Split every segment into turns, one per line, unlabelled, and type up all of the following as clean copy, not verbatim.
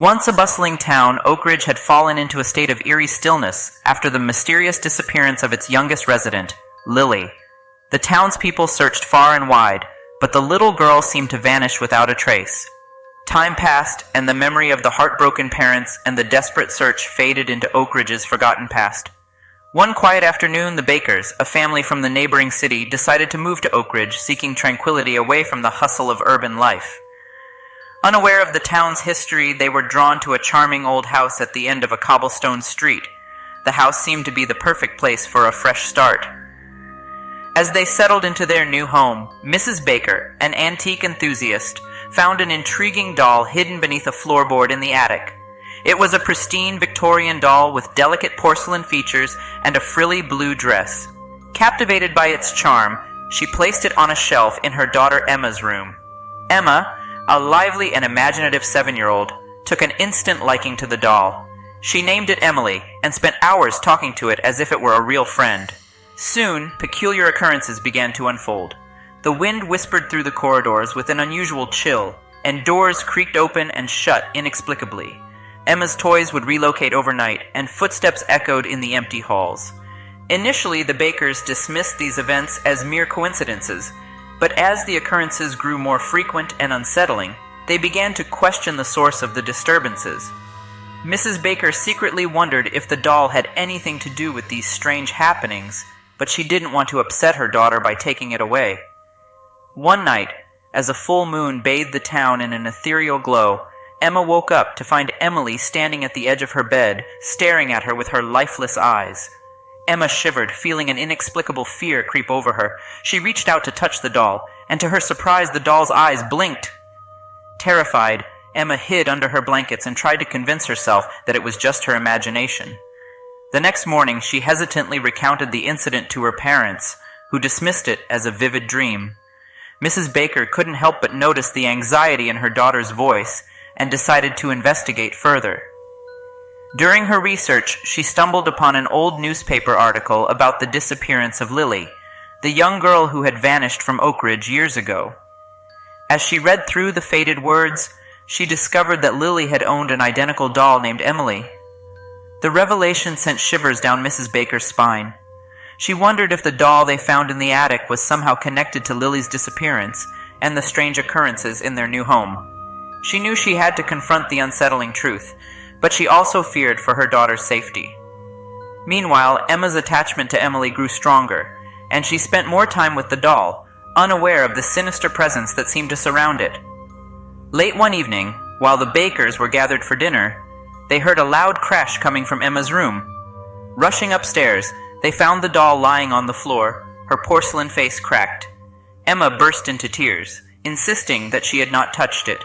Once a bustling town, Oak Ridge had fallen into a state of eerie stillness after the mysterious disappearance of its youngest resident, Lily. The townspeople searched far and wide, but the little girl seemed to vanish without a trace. Time passed, and the memory of the heartbroken parents and the desperate search faded into Oak Ridge's forgotten past. One quiet afternoon, the Bakers, a family from the neighboring city, decided to move to Oak Ridge, seeking tranquility away from the hustle of urban life. Unaware of the town's history, they were drawn to a charming old house at the end of a cobblestone street. The house seemed to be the perfect place for a fresh start. As they settled into their new home, Mrs. Baker, an antique enthusiast, found an intriguing doll hidden beneath a floorboard in the attic. It was a pristine Victorian doll with delicate porcelain features and a frilly blue dress. Captivated by its charm, she placed it on a shelf in her daughter Emma's room. Emma, a lively and imaginative 7-year-old, took an instant liking to the doll. She named it Emily and spent hours talking to it as if it were a real friend. Soon, peculiar occurrences began to unfold. The wind whispered through the corridors with an unusual chill, and doors creaked open and shut inexplicably. Emma's toys would relocate overnight, and footsteps echoed in the empty halls. Initially, the Bakers dismissed these events as mere coincidences, but as the occurrences grew more frequent and unsettling, they began to question the source of the disturbances. Mrs. Baker secretly wondered if the doll had anything to do with these strange happenings, but she didn't want to upset her daughter by taking it away. One night, as a full moon bathed the town in an ethereal glow, Emma woke up to find Emily standing at the edge of her bed, staring at her with her lifeless eyes. Emma shivered, feeling an inexplicable fear creep over her. She reached out to touch the doll, and to her surprise the doll's eyes blinked. Terrified, Emma hid under her blankets and tried to convince herself that it was just her imagination. The next morning, she hesitantly recounted the incident to her parents, who dismissed it as a vivid dream. Mrs. Baker couldn't help but notice the anxiety in her daughter's voice and decided to investigate further. During her research, she stumbled upon an old newspaper article about the disappearance of Lily, the young girl who had vanished from Oak Ridge years ago. As she read through the faded words, she discovered that Lily had owned an identical doll named Emily. The revelation sent shivers down Mrs. Baker's spine. She wondered if the doll they found in the attic was somehow connected to Lily's disappearance and the strange occurrences in their new home. She knew she had to confront the unsettling truth, but she also feared for her daughter's safety. Meanwhile, Emma's attachment to Emily grew stronger, and she spent more time with the doll, unaware of the sinister presence that seemed to surround it. Late one evening, while the Bakers were gathered for dinner, they heard a loud crash coming from Emma's room. Rushing upstairs, they found the doll lying on the floor, her porcelain face cracked. Emma burst into tears, insisting that she had not touched it.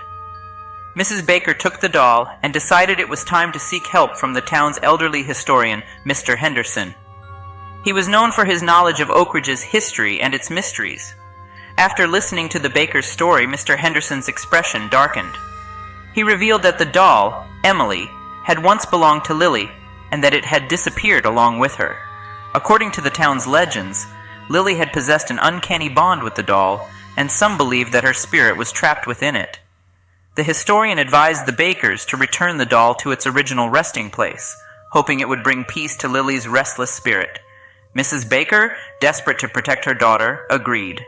Mrs. Baker took the doll and decided it was time to seek help from the town's elderly historian, Mr. Henderson. He was known for his knowledge of Oak Ridge's history and its mysteries. After listening to the Baker's story, Mr. Henderson's expression darkened. He revealed that the doll, Emily, had once belonged to Lily, and that it had disappeared along with her. According to the town's legends, Lily had possessed an uncanny bond with the doll, and some believed that her spirit was trapped within it. The historian advised the Bakers to return the doll to its original resting place, hoping it would bring peace to Lily's restless spirit. Mrs. Baker, desperate to protect her daughter, agreed.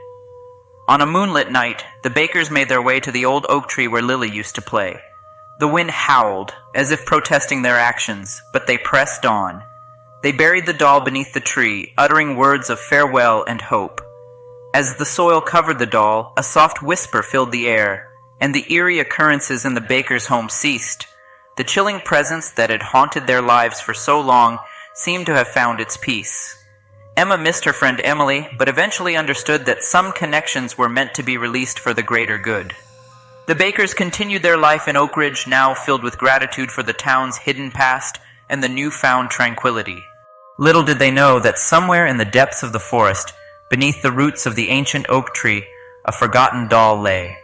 On a moonlit night, the Bakers made their way to the old oak tree where Lily used to play. The wind howled, as if protesting their actions, but they pressed on. They buried the doll beneath the tree, uttering words of farewell and hope. As the soil covered the doll, a soft whisper filled the air, and the eerie occurrences in the Bakers' home ceased. The chilling presence that had haunted their lives for so long seemed to have found its peace. Emma missed her friend Emily, but eventually understood that some connections were meant to be released for the greater good. The Bakers continued their life in Oak Ridge, now filled with gratitude for the town's hidden past and the newfound tranquility. Little did they know that somewhere in the depths of the forest, beneath the roots of the ancient oak tree, a forgotten doll lay.